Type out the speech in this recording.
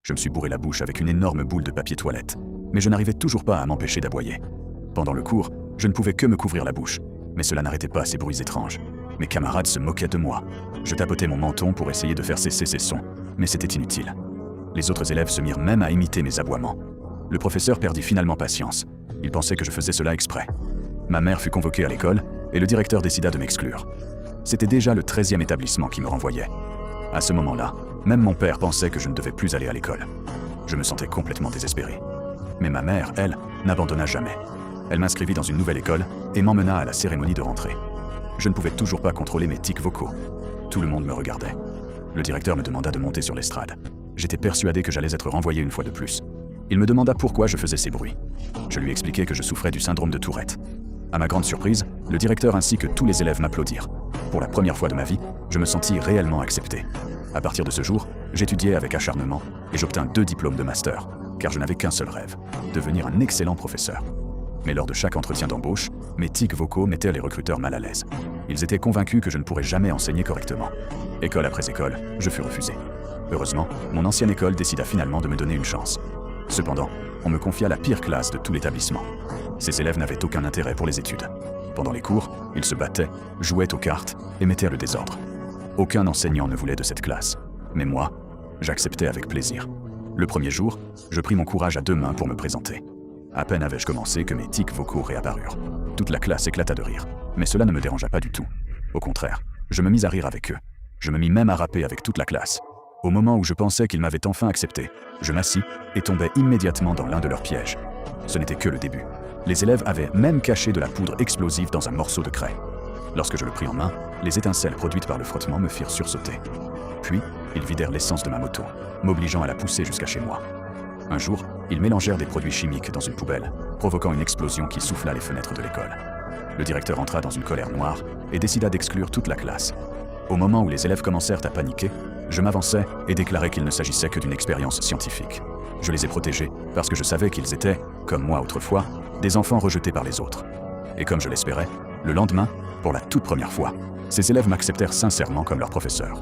Je me suis bourré la bouche avec une énorme boule de papier toilette, mais je n'arrivais toujours pas à m'empêcher d'aboyer. Pendant le cours, je ne pouvais que me couvrir la bouche, mais cela n'arrêtait pas ces bruits étranges. Mes camarades se moquaient de moi. Je tapotais mon menton pour essayer de faire cesser ces sons, mais c'était inutile. Les autres élèves se mirent même à imiter mes aboiements. Le professeur perdit finalement patience. Il pensait que je faisais cela exprès. Ma mère fut convoquée à l'école et le directeur décida de m'exclure. C'était déjà le 13e établissement qui me renvoyait. À ce moment-là, même mon père pensait que je ne devais plus aller à l'école. Je me sentais complètement désespéré. Mais ma mère, elle, n'abandonna jamais. Elle m'inscrivit dans une nouvelle école et m'emmena à la cérémonie de rentrée. Je ne pouvais toujours pas contrôler mes tics vocaux. Tout le monde me regardait. Le directeur me demanda de monter sur l'estrade. J'étais persuadé que j'allais être renvoyé une fois de plus. Il me demanda pourquoi je faisais ces bruits. Je lui expliquai que je souffrais du syndrome de Tourette. À ma grande surprise, le directeur ainsi que tous les élèves m'applaudirent. Pour la première fois de ma vie, je me sentis réellement accepté. À partir de ce jour, j'étudiais avec acharnement et j'obtins 2 diplômes de master, car je n'avais qu'un seul rêve, devenir un excellent professeur. Mais lors de chaque entretien d'embauche, mes tics vocaux mettaient les recruteurs mal à l'aise. Ils étaient convaincus que je ne pourrais jamais enseigner correctement. École après école, je fus refusé. Heureusement, mon ancienne école décida finalement de me donner une chance. Cependant, on me confia la pire classe de tout l'établissement. Ces élèves n'avaient aucun intérêt pour les études. Pendant les cours, ils se battaient, jouaient aux cartes et mettaient le désordre. Aucun enseignant ne voulait de cette classe. Mais moi, j'acceptais avec plaisir. Le premier jour, je pris mon courage à 2 mains pour me présenter. À peine avais-je commencé que mes tics vocaux réapparurent. Toute la classe éclata de rire, mais cela ne me dérangea pas du tout. Au contraire, je me mis à rire avec eux. Je me mis même à rapper avec toute la classe. Au moment où je pensais qu'ils m'avaient enfin accepté, je m'assis et tombais immédiatement dans l'un de leurs pièges. Ce n'était que le début. Les élèves avaient même caché de la poudre explosive dans un morceau de craie. Lorsque je le pris en main, les étincelles produites par le frottement me firent sursauter. Puis, ils vidèrent l'essence de ma moto, m'obligeant à la pousser jusqu'à chez moi. Un jour, ils mélangèrent des produits chimiques dans une poubelle, provoquant une explosion qui souffla les fenêtres de l'école. Le directeur entra dans une colère noire et décida d'exclure toute la classe. Au moment où les élèves commencèrent à paniquer, je m'avançai et déclarai qu'il ne s'agissait que d'une expérience scientifique. Je les ai protégés parce que je savais qu'ils étaient, comme moi autrefois, des enfants rejetés par les autres. Et comme je l'espérais, le lendemain, pour la toute première fois, ces élèves m'acceptèrent sincèrement comme leur professeur.